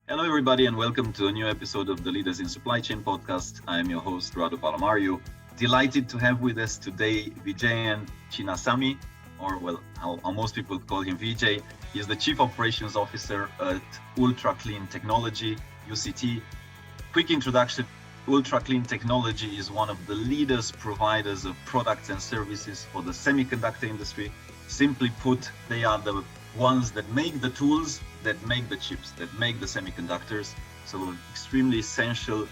Hello, everybody, and welcome to a new episode of the Leaders in Supply Chain podcast. I am your host, Radu Palamario. Delighted to have with us today Vijayan Chinnasami, or how most people call him Vijay. He is the Chief Operations Officer at Ultra Clean Technology, UCT. Quick introduction. Ultra Clean Technology is one of the leaders providers of products and services for the semiconductor industry. Simply put, they are the ones that make the tools, that make the chips, that make the semiconductors. So extremely essential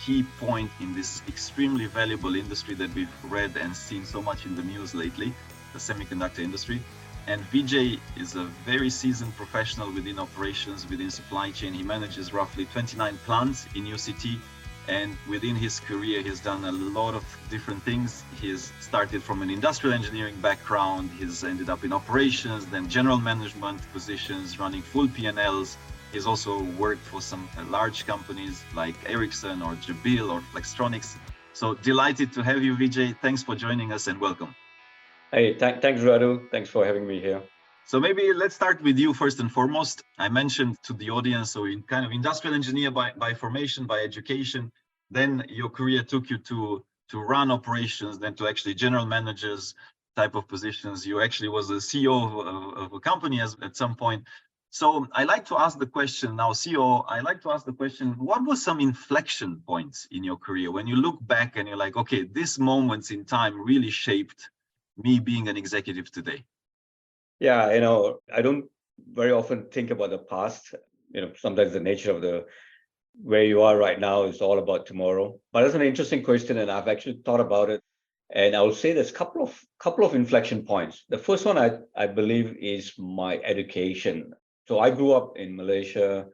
key point in this extremely valuable industry that we've read and seen so much in the news lately, the semiconductor industry. And Vijay is a very seasoned professional within operations, within supply chain. He manages roughly 29 plants in UCT. And within his career, he's done a lot of different things. He's started from an industrial engineering background. He's ended up in operations, then general management positions, running full P&Ls. He's also worked for some large companies like Ericsson or Jabil or Flextronics. So delighted to have you, Vijay. Thanks for joining us and welcome. Hey, thanks, Radu. Thanks for having me here. So maybe let's start with you first and foremost. I mentioned to the audience, so in kind of industrial engineer by formation, by education, then your career took you to run operations, then to actually general managers type of positions. You actually was a CEO of a company at some point. So I like to ask the question now, CEO, I like to ask the question, what were some inflection points in your career when you look back and you're like, okay, this moments in time really shaped me being an executive today? Yeah, I don't very often think about the past. Sometimes the nature of the where you are right now is all about tomorrow. But that's an interesting question, and I've actually thought about it. And I would say there's a couple of inflection points. The first one I believe is my education. So I grew up in Malaysia,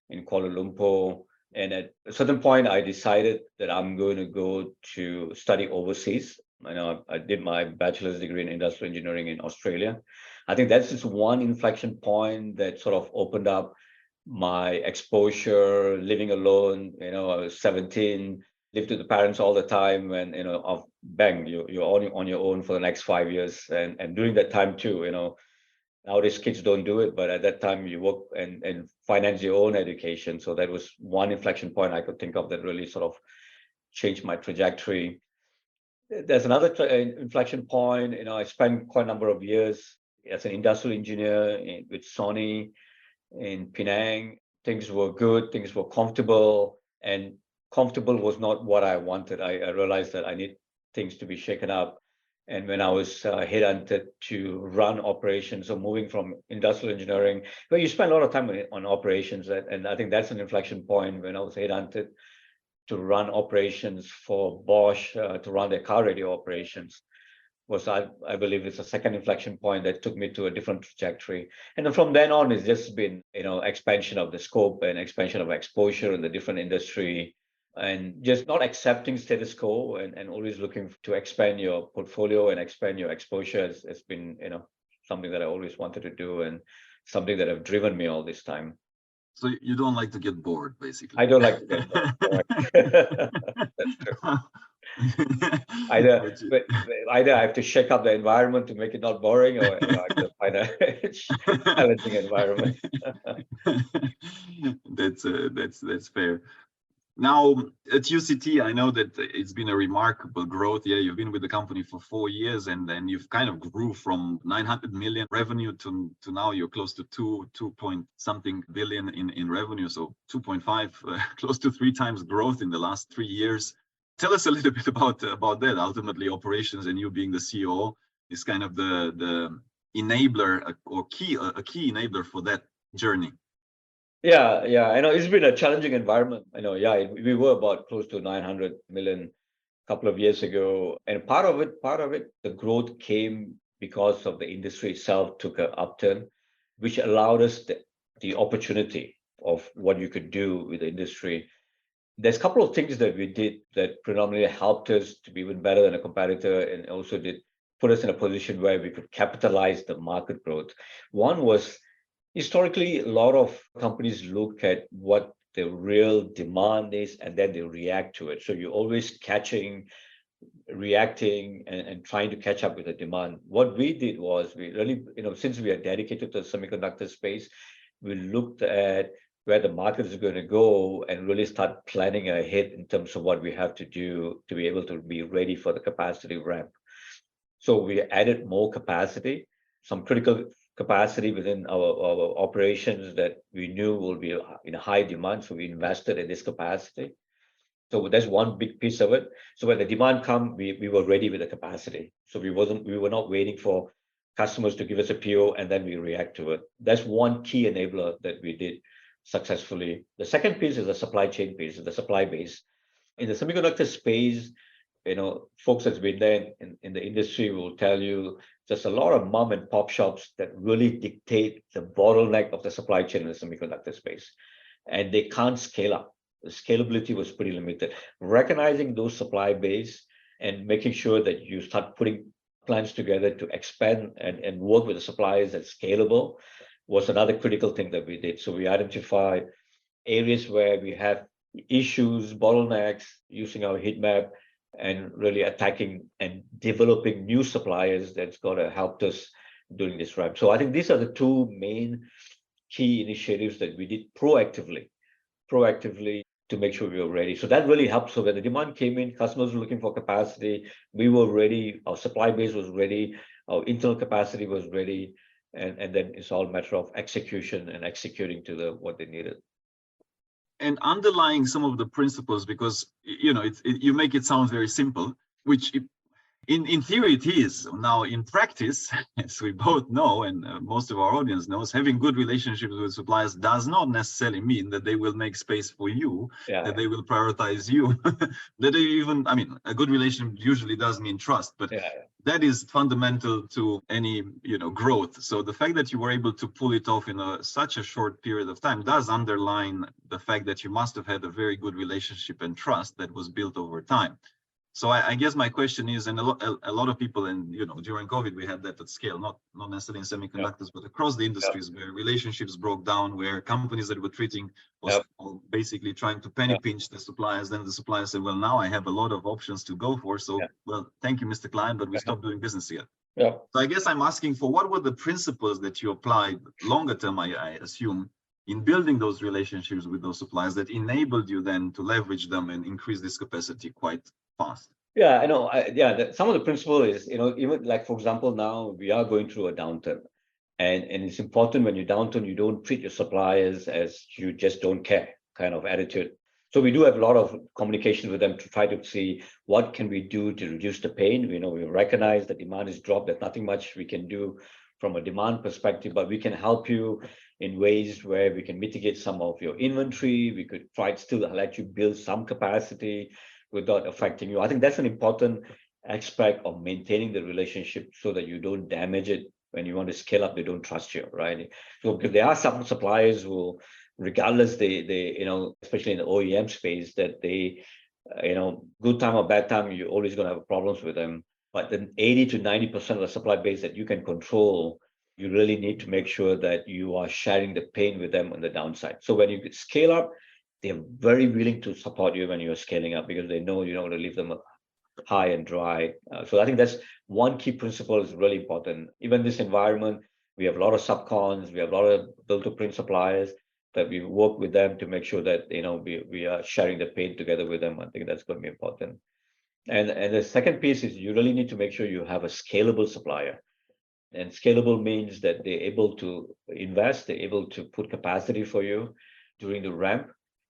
in Kuala Lumpur, and at a certain point I decided that I'm going to go to study overseas. I did my bachelor's degree in industrial engineering in Australia. I think that's just one inflection point that sort of opened up my exposure, living alone. I was 17, lived with the parents all the time, and bang, you're on your own for the next 5 years. And during that time too, nowadays kids don't do it, but at that time you work and finance your own education. So that was one inflection point I could think of that really sort of changed my trajectory. There's another inflection point. I spent quite a number of years as an industrial engineer with Sony in Penang. Things were good, things were comfortable, and comfortable was not what I wanted. I realized that I need things to be shaken up. And when I was headhunted to run operations, so moving from industrial engineering, where you spend a lot of time on operations, and I think that's an inflection point when I was headhunted to run operations for Bosch, to run their car radio operations. I believe it's a second inflection point that took me to a different trajectory. And then from then on, it's just been, expansion of the scope and expansion of exposure in the different industry, and just not accepting status quo and always looking to expand your portfolio and expand your exposure has been, something that I always wanted to do and something that have driven me all this time. So you don't like to get bored, basically. I don't like to get bored. That's true. Either I have to shake up the environment to make it not boring, or I have to find a challenging environment. That's fair. Now at UCT, I know that it's been a remarkable growth. Yeah, you've been with the company for 4 years, and then you've kind of grew from 900 million revenue to now you're close to 2 point something billion in revenue. So 2.5, close to 3 times growth in the last 3 years. Tell us a little bit about that. Ultimately, operations and you being the CEO is kind of the enabler or a key enabler for that journey. Yeah, I know it's been a challenging environment. We were about close to 900 million a couple of years ago, and part of it, the growth came because of the industry itself took an upturn, which allowed us the opportunity of what you could do with the industry. There's a couple of things that we did that predominantly helped us to be even better than a competitor, and also did put us in a position where we could capitalize the market growth. One was, historically, a lot of companies look at what the real demand is and then they react to it. So you're always reacting and trying to catch up with the demand. What we did was we really, since we are dedicated to the semiconductor space, we looked at where the market is going to go and really start planning ahead in terms of what we have to do to be able to be ready for the capacity ramp. So we added more capacity, some critical capacity within our operations that we knew will be in high demand. So we invested in this capacity. So that's one big piece of it. So when the demand come, we were ready with the capacity. So we were not waiting for customers to give us a PO and then we react to it. That's one key enabler that we did successfully. The second piece is the supply chain piece, the supply base. In the semiconductor space, folks that's been there in the industry will tell you there's a lot of mom and pop shops that really dictate the bottleneck of the supply chain in the semiconductor space. And they can't scale up. The scalability was pretty limited. Recognizing those supply base and making sure that you start putting plans together to expand and work with the suppliers that's scalable was another critical thing that we did. So we identified areas where we have issues, bottlenecks, using our heat map and really attacking and developing new suppliers that's going to help us during this ramp. So I think these are the two main key initiatives that we did proactively to make sure we were ready. So that really helped. So when the demand came in, customers were looking for capacity, we were ready, our supply base was ready, our internal capacity was ready, and then it's all a matter of execution and executing to what they needed. And underlying some of the principles, because you make it sound very simple, which in theory it is. Now in practice, as we both know, and most of our audience knows, having good relationships with suppliers does not necessarily mean that they will make space for you, that they will prioritize you, that they even, a good relationship usually does mean trust, but that is fundamental to any growth. So the fact that you were able to pull it off in such a short period of time does underline the fact that you must have had a very good relationship and trust that was built over time. So I guess my question is, and a lot of people, and during COVID we had that at scale, not necessarily in semiconductors, but across the industries where relationships broke down, where companies that were treating was basically trying to penny pinch the suppliers. Then the suppliers said, well, now I have a lot of options to go for. So, well, thank you, Mr. Client, but we stopped doing business here. So I guess I'm asking for what were the principles that you applied longer term, I assume, in building those relationships with those suppliers that enabled you then to leverage them and increase this capacity quite fast? Yeah, I know. Some of the principle is, even like, for example, now we are going through a downturn. And it's important when you downturn, you don't treat your suppliers as you just don't care kind of attitude. So we do have a lot of communication with them to try to see what can we do to reduce the pain. We recognize the demand is dropped. There's nothing much we can do from a demand perspective, but we can help you in ways where we can mitigate some of your inventory. We could try to still let you build some capacity without affecting you. I think that's an important aspect of maintaining the relationship so that you don't damage it. When you want to scale up, they don't trust you, right? So because there are some suppliers who, regardless, they especially in the OEM space, that they, good time or bad time, you're always going to have problems with them. But then 80 to 90% of the supply base that you can control, you really need to make sure that you are sharing the pain with them on the downside. So when you scale up, they're very willing to support you when you're scaling up because they know you're not going to leave them high and dry. So I think that's one key principle is really important. Even in this environment, we have a lot of subcons, we have a lot of build-to-print suppliers that we work with them to make sure that we are sharing the pain together with them. I think that's going to be important. And the second piece is you really need to make sure you have a scalable supplier. And scalable means that they're able to invest, they're able to put capacity for you during the ramp.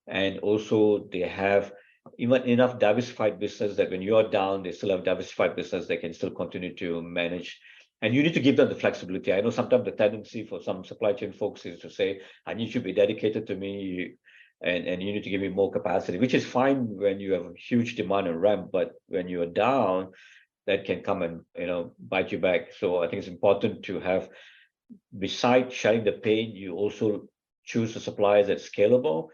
And also they have even enough diversified business that when you're down, they still have diversified business they can still continue to manage. And you need to give them the flexibility. I know sometimes the tendency for some supply chain folks is to say, I need you to be dedicated to me and you need to give me more capacity, which is fine when you have a huge demand and ramp, but when you're down, that can come and bite you back. So I think it's important to have, besides sharing the pain, you also choose a supplier that's scalable.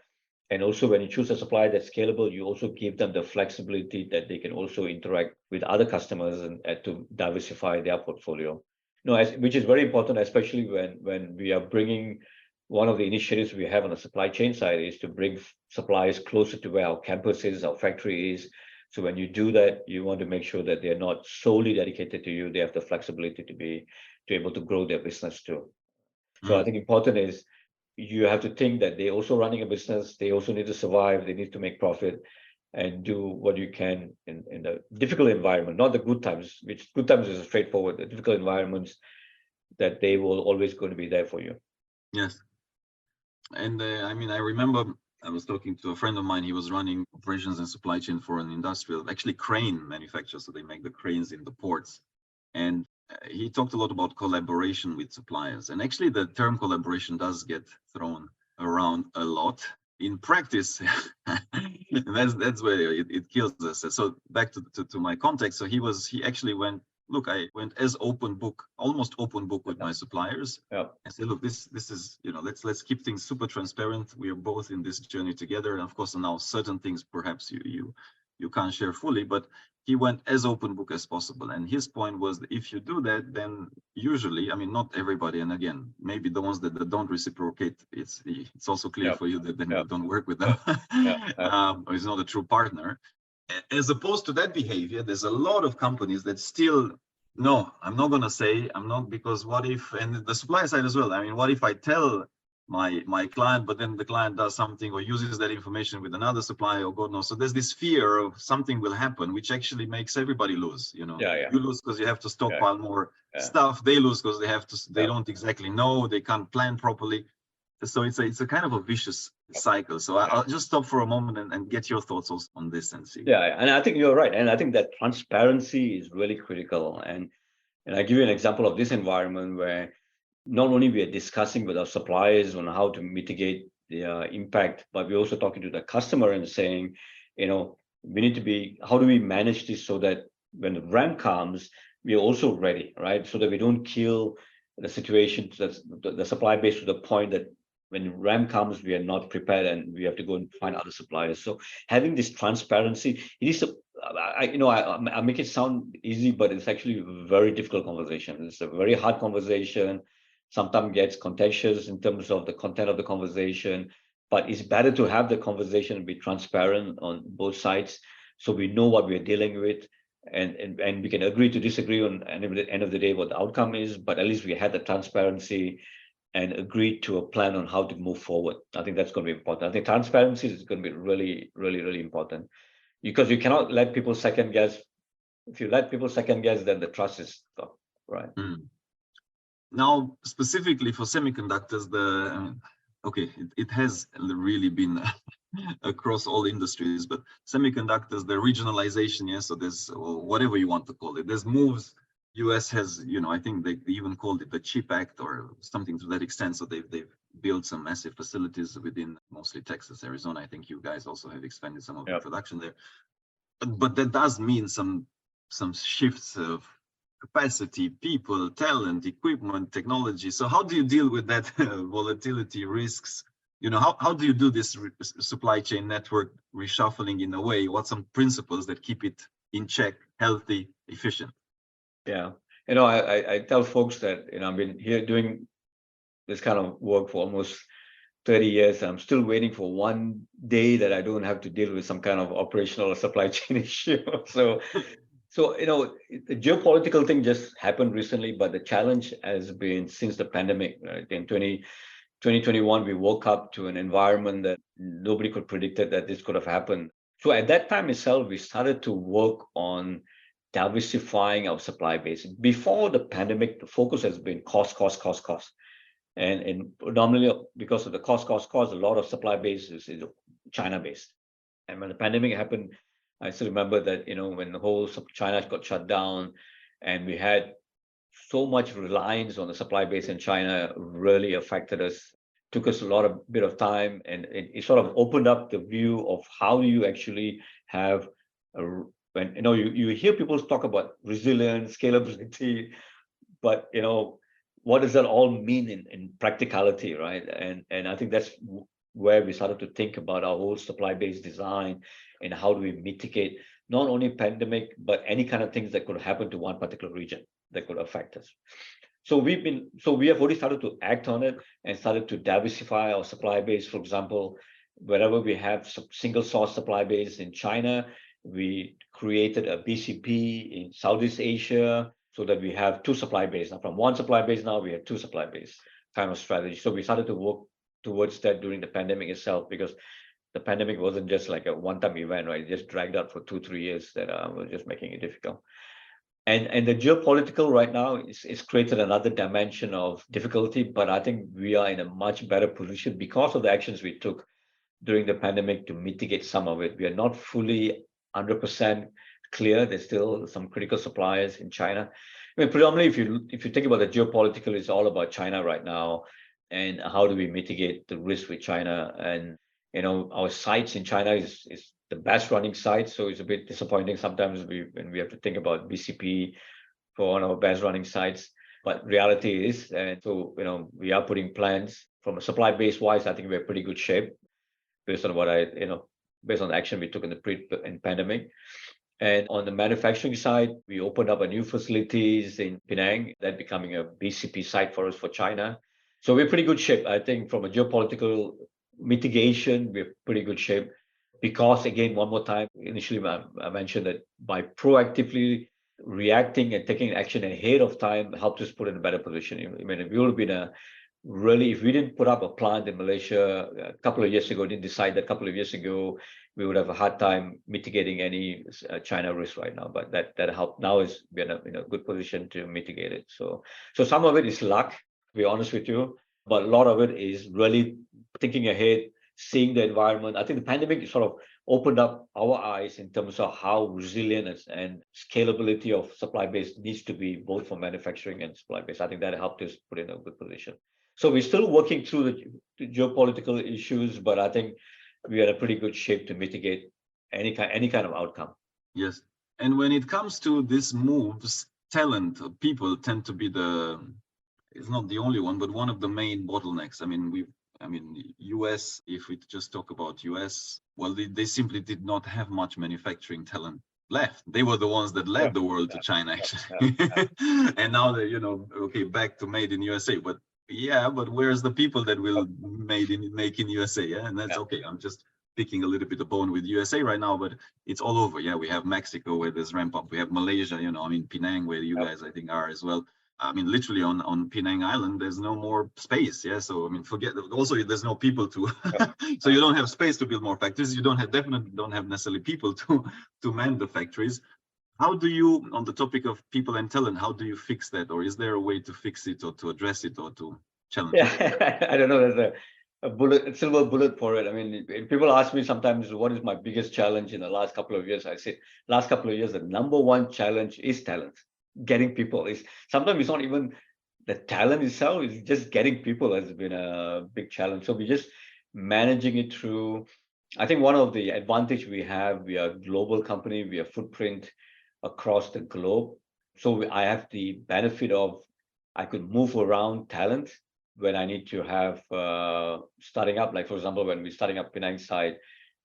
And also when you choose a supplier that's scalable, you also give them the flexibility that they can also interact with other customers and to diversify their portfolio. Which is very important, especially when we are bringing, one of the initiatives we have on the supply chain side is to bring suppliers closer to where our campus is, our factory is. So when you do that, you want to make sure that they're not solely dedicated to you. They have the flexibility to be able to grow their business too. So I think important is you have to think that they're also running a business, they also need to survive, they need to make profit and do what you can in the difficult environment, not the good times, which good times is straightforward, the difficult environments that they will always going to be there for you. Yes. And I mean, I remember I was talking to a friend of mine. He was running operations and supply chain for an industrial, actually crane manufacturer. So they make the cranes in the ports. And he talked a lot about collaboration with suppliers. And actually, the term collaboration does get thrown around a lot. In practice, that's where it kills us. So back to my context. So he actually went, look, I went as open book, almost open book with my suppliers. Yeah. I said, look, this is, let's keep things super transparent. We are both in this journey together. And of course, now certain things perhaps you can't share fully, but he went as open book as possible. And his point was that if you do that, then usually, I mean, not everybody, and again, maybe the ones that don't reciprocate, it's also clear for you that then you don't work with them. Or it's not a true partner. As opposed to that behavior, there's a lot of companies that still, no, I'm not going to say, I'm not, because what if, and the supply side as well, I mean, what if I tell my client, but then the client does something or uses that information with another supplier or God knows. So there's this fear of something will happen, which actually makes everybody lose, You lose because you have to stockpile more stuff. They lose because they don't exactly know, they can't plan properly. So it's a kind of a vicious cycle. So I'll just stop for a moment and get your thoughts also on this and see. Yeah, and I think you're right. And I think that transparency is really critical. And I give you an example of this environment where not only we are discussing with our suppliers on how to mitigate the impact, but we're also talking to the customer and saying, we need to be, how do we manage this so that when the ramp comes, we're also ready, right? So that we don't kill the situation, the supply base to the point that when RAM comes, we are not prepared and we have to go and find other suppliers. So having this transparency, it is I make it sound easy, but it's actually a very difficult conversation. It's a very hard conversation. Sometimes gets contentious in terms of the content of the conversation, but it's better to have the conversation and be transparent on both sides, so we know what we're dealing with, and we can agree to disagree on at the end of the day what the outcome is. But at least we had the transparency and agreed to a plan on how to move forward. I think that's going to be important. I think transparency is going to be really, really, really important, because you cannot let people second guess. If you let people second guess, then the trust is gone, right? Now, specifically for semiconductors, it has really been across all industries, but semiconductors, the regionalization, so there's whatever you want to call it, there's moves. US has, I think they even called it the CHIP Act or something to that extent. So they've built some massive facilities within mostly Texas, Arizona. I think you guys also have expanded some of the production there. But that does mean some shifts of capacity, people, talent, equipment, technology. So how do you deal with that volatility, risks? How do you do this supply chain network reshuffling in a way? What's some principles that keep it in check, healthy, efficient? Yeah, I tell folks that I've been here doing this kind of work for almost 30 years. And I'm still waiting for one day that I don't have to deal with some kind of operational or supply chain issue. So the geopolitical thing just happened recently, but the challenge has been since the pandemic. Right? In 2021, we woke up to an environment that nobody could predict that this could have happened. So at that time itself, we started to work on diversifying our supply base. Before the pandemic, the focus has been cost. And predominantly because of the cost, a lot of supply base is China-based. And when the pandemic happened, I still remember that, when the whole China got shut down and we had so much reliance on the supply base in China, really affected us, took us a bit of time, and it sort of opened up the view of how do you actually have when you hear people talk about resilience, scalability, but what does that all mean in practicality, right? And I think that's where we started to think about our whole supply base design and how do we mitigate not only pandemic but any kind of things that could happen to one particular region that could affect us. So we have already started to act on it and started to diversify our supply base. For example, wherever we have some single source supply base in China, we created a BCP in Southeast Asia so that we have two supply base. Now from one supply base, now we have two supply base kind of strategy. So we started to work towards that during the pandemic itself, because the pandemic wasn't just like a one-time event, right? It just dragged out for 2-3 years that was just making it difficult. And the geopolitical right now is created another dimension of difficulty, but I think we are in a much better position because of the actions we took during the pandemic to mitigate some of it. We are not fully 100% clear. There's still some critical suppliers in China. I mean, predominantly, if you think about the geopolitical, it's all about China right now, and how do we mitigate the risk with China? And our sites in China is the best running sites, so it's a bit disappointing sometimes when we have to think about BCP for one of our best running sites. But reality is, and so we are putting plans from a supply base wise. I think we're in pretty good shape based on based on the action we took in the pandemic. And on the manufacturing side, we opened up a new facilities in Penang, that becoming a BCP site for us for China. So we're pretty good shape. I think from a geopolitical mitigation, we're pretty good shape. Because again, one more time, initially I mentioned that by proactively reacting and taking action ahead of time helped us put in a better position. I mean, if we would have been if we didn't put up a plant in Malaysia a couple of years ago, didn't decide that a couple of years ago, we would have a hard time mitigating any China risk right now. But that helped. Now we're in a good position to mitigate it. So some of it is luck, to be honest with you, but a lot of it is really thinking ahead, seeing the environment. I think the pandemic sort of opened up our eyes in terms of how resilient and scalability of supply base needs to be, both for manufacturing and supply base. I think that helped us put in a good position. So we're still working through the geopolitical issues, but I think we are in a pretty good shape to mitigate any kind of outcome. Yes. And when it comes to these moves, talent, people tend to be it's not the only one, but one of the main bottlenecks. I mean, US, if we just talk about US, well, they simply did not have much manufacturing talent left. They were the ones that led the world to China, actually. And now they're, okay, back to made in USA. But where's the people that will make in USA? Yeah, and that's okay. I'm just picking a little bit of bone with USA right now, but it's all over. Yeah, we have Mexico where there's ramp up. We have Malaysia, Penang, where you guys I think are as well. I mean, literally on Penang Island, there's no more space. Yeah, so I mean, forget. Also, there's no people to, so you don't have space to build more factories. You definitely don't have necessarily people to man the factories. How do you, on the topic of people and talent, how do you fix that? Or is there a way to fix it or to address it or to challenge it? I don't know. There's a silver bullet for it. I mean, people ask me sometimes, what is my biggest challenge in the last couple of years? I say, last couple of years, the number one challenge is talent. Getting people is sometimes it's not even the talent itself, it's just getting people has been a big challenge. So we're just managing it through. I think one of the advantage we are a global company, we have footprint across the globe. So I have the benefit of I could move around talent when I need to have starting up. Like for example, when we're starting up Penang side,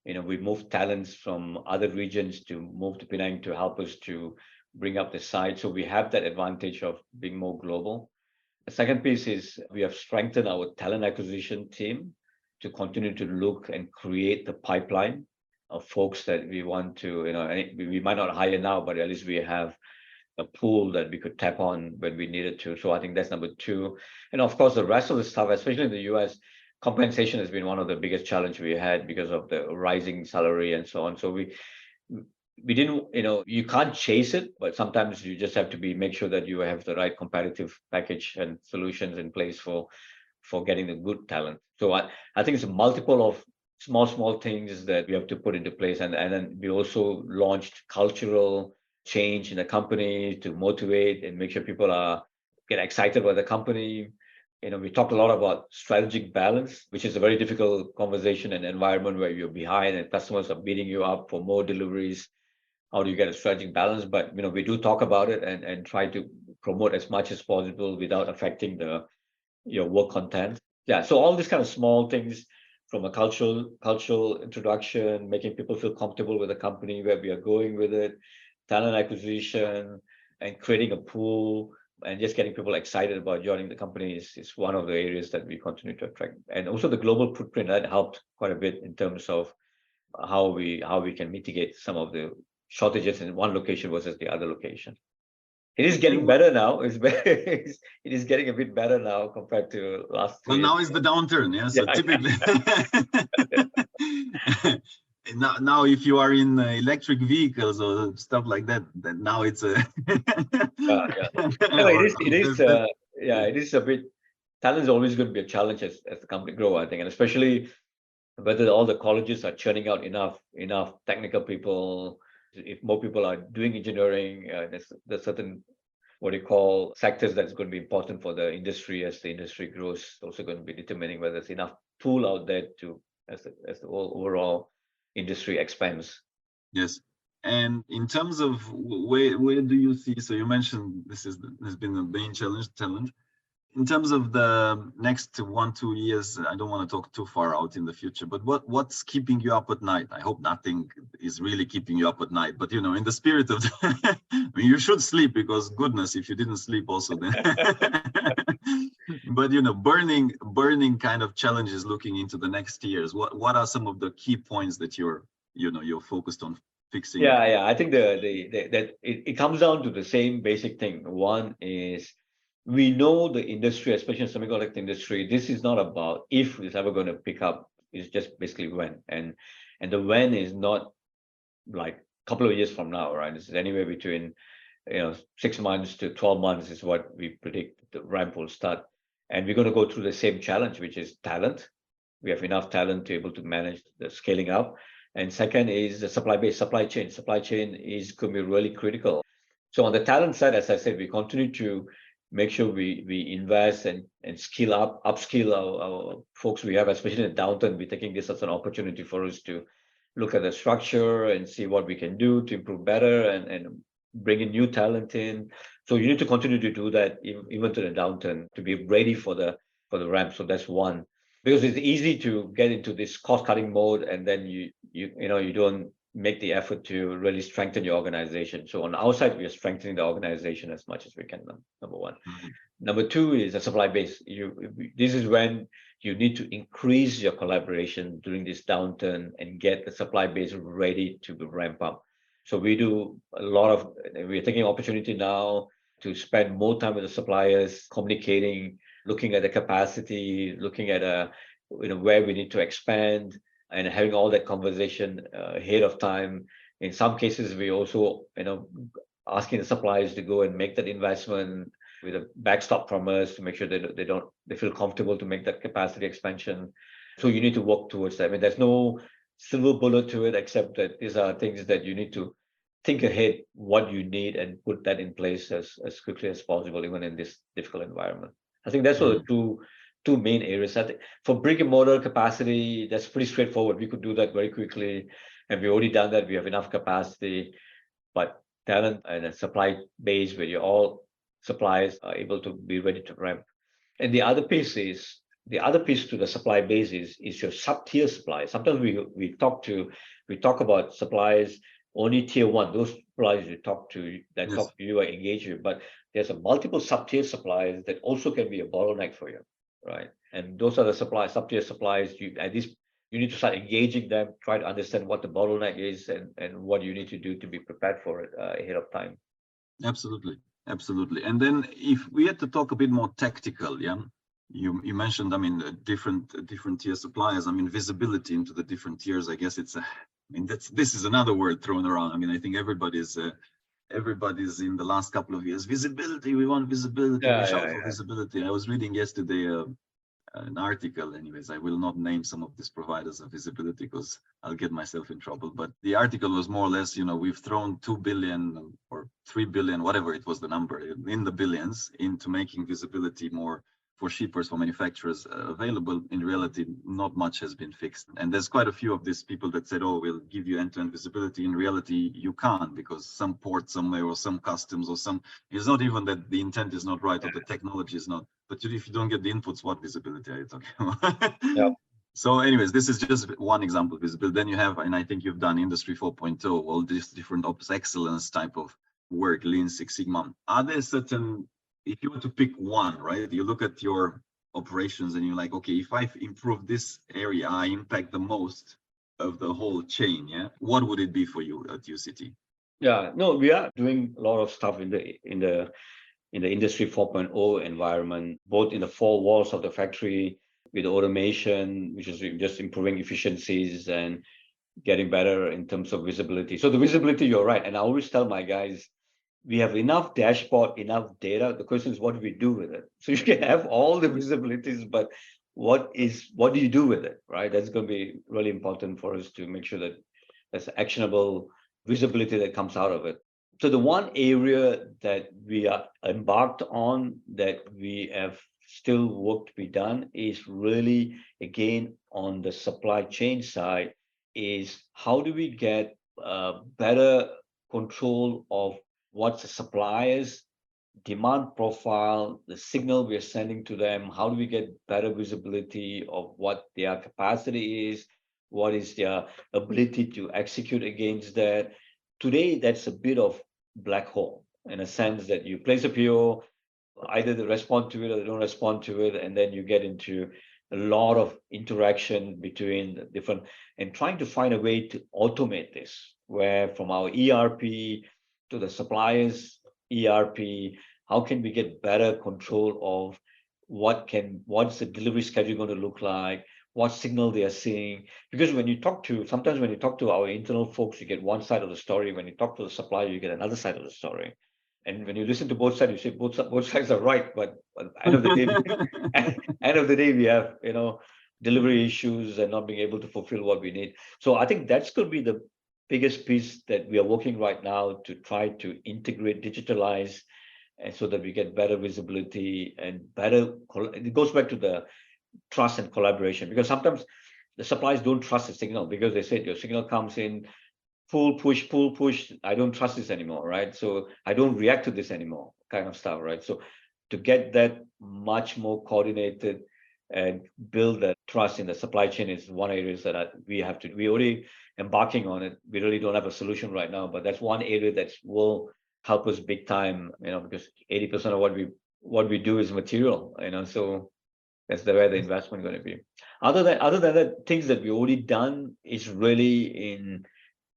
we move talents from other regions to move to Penang to help us to bring up the site. So we have that advantage of being more global. The second piece is we have strengthened our talent acquisition team to continue to look and create the pipeline of folks that we want to, we might not hire now, but at least we have a pool that we could tap on when we needed to. So I think that's number two. And of course, the rest of the stuff, especially in the US, compensation has been one of the biggest challenge we had because of the rising salary and so on. So we didn't, you can't chase it, but sometimes you just have to make sure that you have the right competitive package and solutions in place for getting the good talent. So I think it's a multiple of small things that we have to put into place. And then we also launched cultural change in the company to motivate and make sure people get excited about the company. We talked a lot about strategic balance, which is a very difficult conversation and environment where you're behind and customers are beating you up for more deliveries. How do you get a strategic balance? But we do talk about it and try to promote as much as possible without affecting your work content. Yeah, so all these kind of small things, from a cultural introduction, making people feel comfortable with the company, where we are going with it, talent acquisition, and creating a pool, and just getting people excited about joining the company is one of the areas that we continue to attract. And also the global footprint, that helped quite a bit in terms of how we can mitigate some of the shortages in one location versus the other location. It is getting better now. It is getting a bit better now compared to last 2 Well, years now is ago. the downturn, yeah. So Yeah, typically, now if you are in electric vehicles or stuff like that, then now it's a yeah. No, it or is. It is. that's Yeah, it is a bit. Talent is always going to be a challenge as the company grow, I think, and especially whether all the colleges are churning out enough technical people. If more people are doing engineering, there's certain what you call sectors that's going to be important for the industry as the industry grows. It's also going to be determining whether there's enough pool out there to as the whole overall industry expands. yes. And in terms of where do you see? So you mentioned has been the main challenge. In terms of the next 1-2 years, I don't want to talk too far out in the future, but what's keeping you up at night? I hope nothing is really keeping you up at night, but in the spirit of I mean, you should sleep, because goodness, if you didn't sleep also then but burning kind of challenges looking into the next years. What are some of the key points that you're focused on fixing? Yeah. I think that it comes down to the same basic thing. One is we know the industry, especially the semiconductor industry, this is not about if it's ever going to pick up, it's just basically when. And the when is not like a couple of years from now, right? This is anywhere between 6 months to 12 months is what we predict the ramp will start. And we're going to go through the same challenge, which is talent. We have enough talent to be able to manage the scaling up. And second is the supply chain. Supply chain is going to be really critical. So on the talent side, as I said, we continue to make sure we invest and upskill our folks we have, especially in the downturn. We're taking this as an opportunity for us to look at the structure and see what we can do to improve better and bring in new talent in. So you need to continue to do that even to the downturn to be ready for the ramp. So that's one. Because it's easy to get into this cost cutting mode and then you don't make the effort to really strengthen your organization. So on our side, we are strengthening the organization as much as we can, number one. Mhm. Number two is the supply base. This is when you need to increase your collaboration during this downturn and get the supply base ready to ramp up. So we're taking opportunity now to spend more time with the suppliers, communicating, looking at the capacity, looking at where we need to expand, and having all that conversation ahead of time. In some cases, we also asking the suppliers to go and make that investment with a backstop from us to make sure they feel comfortable to make that capacity expansion. So you need to work towards that. I mean, there's no silver bullet to it, except that these are things that you need to think ahead what you need and put that in place as quickly as possible, even in this difficult environment. I think that's what the two main areas. I think for brick and mortar capacity, that's pretty straightforward. We could do that very quickly, and we've already done that. We have enough capacity, but talent and a supply base where all suppliers are able to be ready to ramp. And the other piece to the supply base is your sub-tier supply. Sometimes we talk about suppliers only tier one, those suppliers you talk to you or engage with, but there's a multiple sub-tier suppliers that also can be a bottleneck for you, right? And those are the sub-tier suppliers. You need to start engaging them, try to understand what the bottleneck is and what you need to do to be prepared for it ahead of time. Absolutely. And then if we had to talk a bit more tactical, yeah, you mentioned, I mean, different tier suppliers. I mean, visibility into the different tiers. I guess this is another word thrown around. I mean, I think everybody's in the last couple of years. Visibility. We want visibility. We shout for visibility. I was reading yesterday an article. Anyways, I will not name some of these providers of visibility because I'll get myself in trouble. But the article was more or less, we've thrown 2 billion or 3 billion, whatever it was the number, in the billions into making visibility more for shippers, for manufacturers available. In reality, not much has been fixed. And there's quite a few of these people that said, oh, we'll give you end-to-end visibility. In reality, you can't, because some port somewhere or some customs or it's not even that the intent is not right or the technology is not, but if you don't get the inputs, what visibility are you talking about? Yeah. So anyways, this is just one example of visibility. Then you have, and I think you've done Industry 4.0, all these different ops excellence type of work, Lean Six Sigma. Are there certain, if you were to pick one, right, you look at your operations and you're like, okay, if I improve this area, I impact the most of the whole chain, yeah? What would it be for you at UCT? Yeah, no, we are doing a lot of stuff in the industry 4.0 environment, both in the four walls of the factory with automation, which is just improving efficiencies and getting better in terms of visibility. So the visibility, you're right. And I always tell my guys, we have enough dashboard, enough data. The question is, what do we do with it? So you can have all the visibilities, but what do you do with it, right? That's going to be really important for us to make sure that there's actionable visibility that comes out of it. So the one area that we are embarked on that we have still work to be done is really, again, on the supply chain side, is how do we get better control of what's the suppliers demand profile, the signal we are sending to them, how do we get better visibility of what their capacity is, what is their ability to execute against that. Today, that's a bit of black hole in a sense that you place a PO, either they respond to it or they don't respond to it, and then you get into a lot of interaction between the different and trying to find a way to automate this, where from our ERP to the suppliers ERP, how can we get better control of what's the delivery schedule going to look like, what signal they are seeing? Because sometimes when you talk to our internal folks, you get one side of the story. When you talk to the supplier, you get another side of the story. And when you listen to both sides, you say both sides are right. But end of the day, end of the day, we have delivery issues and not being able to fulfill what we need. So I think that's going to be the biggest piece that we are working right now to try to integrate, digitalize, and so that we get better visibility and better. It goes back to the trust and collaboration, because sometimes the suppliers don't trust the signal because they said your signal comes in pull push. I don't trust this anymore, right? So I don't react to this anymore, kind of stuff, right? So to get that much more coordinated and build that trust in the supply chain is one area that we already embarking on it. We really don't have a solution right now, but that's one area that will help us big time, because 80% of what we do is material, so that's where the investment going to be. Other than that, things that we already done is really in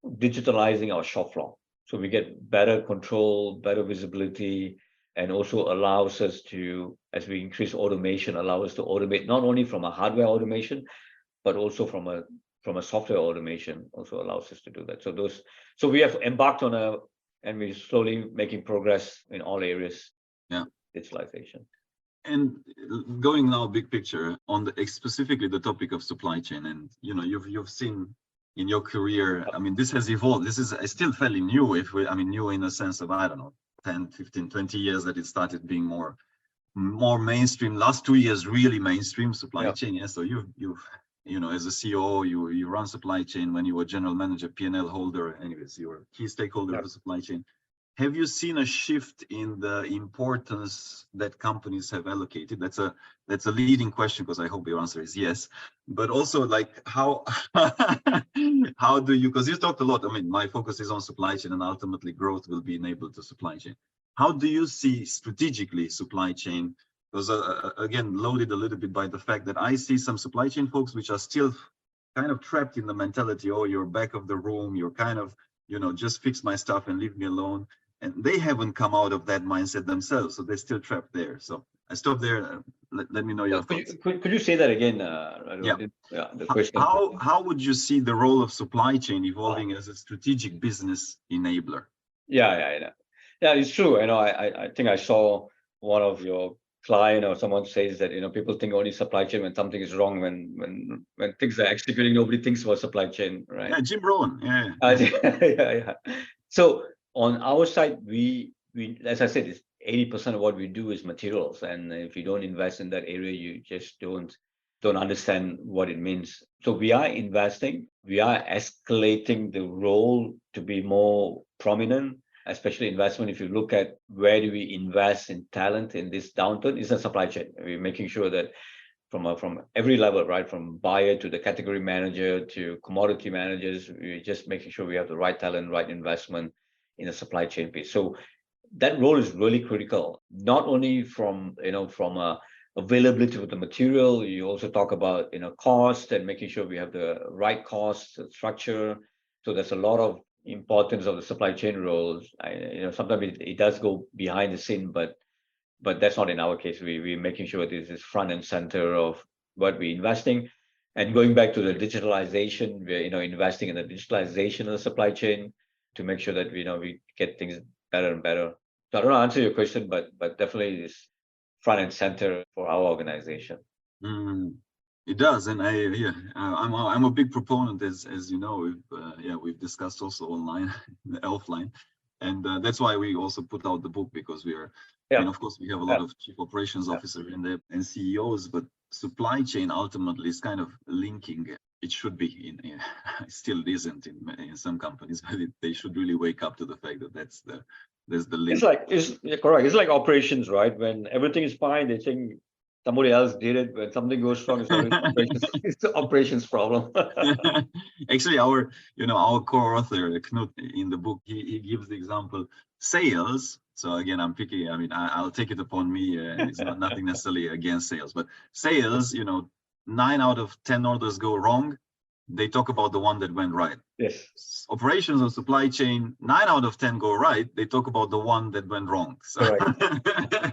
digitalizing our shop floor. So we get better control, better visibility, and also allows us to, as we increase automation, allow us to automate not only from a hardware automation, but also from a software automation also allows us to do that. So we have embarked on and we're slowly making progress in all areas. Yeah. Digitalization. And going now big picture on specifically the topic of supply chain, and you've seen in your career, I mean, this has evolved. This is still fairly new, new in a sense of, I don't know, 10, 15, 20 years that it started being more mainstream. Last 2 years, really mainstream supply chain. Yeah. So you've as a CEO, you run supply chain. When you were general manager, P&L holder, anyways, you were key stakeholder of the supply chain. Have you seen a shift in the importance that companies have allocated? That's a leading question, because I hope your answer is yes. But also, like, how do you? Because you talked a lot. I mean, my focus is on supply chain, and ultimately growth will be enabled to supply chain. How do you see strategically supply chain? Because again, loaded a little bit by the fact that I see some supply chain folks which are still kind of trapped in the mentality, oh, you're back of the room, you're kind of, just fix my stuff and leave me alone. And they haven't come out of that mindset themselves, so they're still trapped there. So I stop there. Let me know your thoughts. Could you say that again? The question. How would you see the role of supply chain evolving as a strategic business enabler? Yeah, it's true. I think I saw one of your client or someone says that people think only supply chain when something is wrong. When things are executing, nobody thinks about supply chain, right? Yeah, Jim Rohn. Yeah. So on our side, we as I said, it's 80% of what we do is materials, and if you don't invest in that area, you just don't understand what it means. So we are investing, we are escalating the role to be more prominent, especially investment. If you look at where do we invest in talent in this downturn, it's a supply chain. We're making sure that from every level, right, from buyer to the category manager to commodity managers, we're just making sure we have the right talent, right investment in the supply chain piece. So that role is really critical, not only from availability of the material. You also talk about cost and making sure we have the right cost structure. So there's a lot of importance of the supply chain roles. Sometimes it does go behind the scene, but that's not in our case. We're making sure this is front and center of what we're investing. And going back to the digitalization, we're investing in the digitalization of the supply chain to make sure that we get things better and better. So I don't know how to answer your question, but definitely it's front and center for our organization. It does, and I'm a big proponent, as you know, we've discussed also online, offline, and that's why we also put out the book, because we are. I mean, of course, we have a lot of chief operations officers in there and CEOs, but supply chain ultimately is kind of linking. It should be it still isn't in some companies, but they should really wake up to the fact that there's the link. It's correct. It's like operations, right? When everything is fine, they think somebody else did it. When something goes wrong, it's always operations. It's the operations problem. Actually, our co-author Knut in the book, he gives the example sales. So again, I'm picking. I mean, I'll take it upon me. It's nothing necessarily against sales, but sales. 9 out of 10 orders go wrong. They talk about the one that went right. Yes. Operations or supply chain, 9 out of 10 go right. They talk about the one that went wrong. So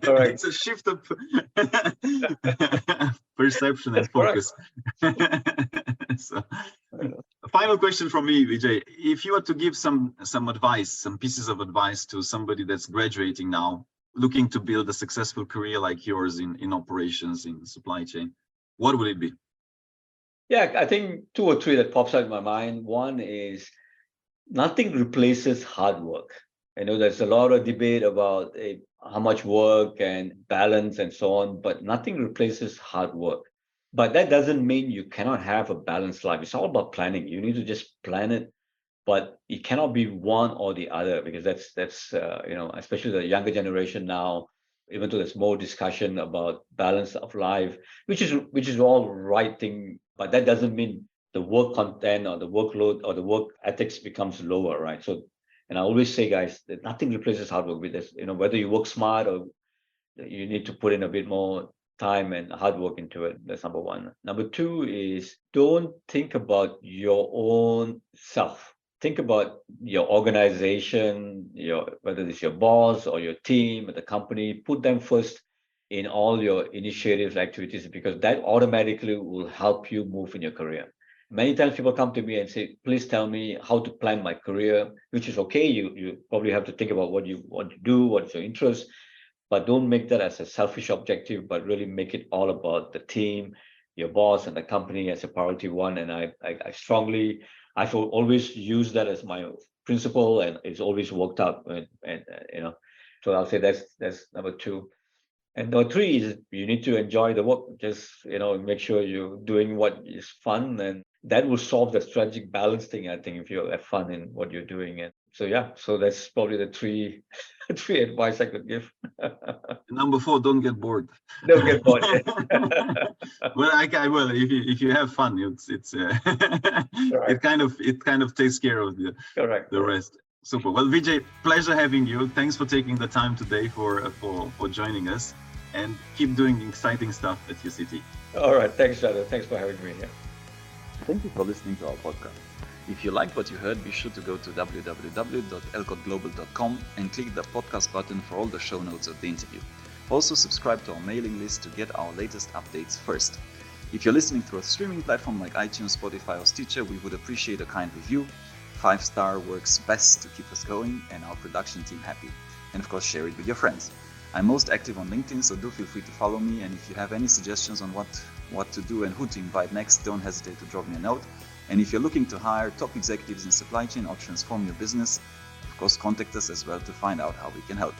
Correct. It's a shift of perception and focus. So, a final question from me, Vijay. If you were to give some advice, some pieces of advice to somebody that's graduating now, looking to build a successful career like yours in operations, in supply chain, what would it be? Yeah, I think 2 or 3 that pops out in my mind. One is nothing replaces hard work. I know there's a lot of debate about how much work and balance and so on, but nothing replaces hard work. But that doesn't mean you cannot have a balanced life. It's all about planning. You need to just plan it, but it cannot be one or the other, because that's especially the younger generation now. Even though there's more discussion about balance of life, which is all right thing, but that doesn't mean the work content or the workload or the work ethics becomes lower, right? So, and I always say, guys, that nothing replaces hard work with this. Whether you work smart or you need to put in a bit more time and hard work into it. That's number one. Number 2 is don't think about your own self. Think about your organization, whether it's your boss or your team or the company. Put them first in all your initiatives, activities, because that automatically will help you move in your career. Many times people come to me and say, please tell me how to plan my career, which is okay. You probably have to think about what you want to do, what's your interest, but don't make that as a selfish objective, but really make it all about the team, your boss and the company as a priority one. And I've always used that as my principle, and it's always worked out. And so I'll say that's number 2. And number 3 is you need to enjoy the work. Just make sure you're doing what is fun, and that will solve the strategic balance thing, I think, if you have fun in what you're doing. And so that's probably the 3 advice I could give. Number 4, don't get bored. Don't get bored. Well, I will. If you have fun, it's it kind of takes care of the rest. Super. Well, Vijay, pleasure having you. Thanks for taking the time today for joining us, and keep doing exciting stuff at UCT. All right. Thanks, Jabil. Thanks for having me here. Thank you for listening to our podcast. If you liked what you heard, be sure to go to www.elcotglobal.com and click the podcast button for all the show notes of the interview. Also, subscribe to our mailing list to get our latest updates first. If you're listening through a streaming platform like iTunes, Spotify, or Stitcher, we would appreciate a kind review. 5-star works best to keep us going and our production team happy. And of course, share it with your friends. I'm most active on LinkedIn, so do feel free to follow me. And if you have any suggestions on what to do and who to invite next, don't hesitate to drop me a note. And if you're looking to hire top executives in supply chain or transform your business, of course, contact us as well to find out how we can help.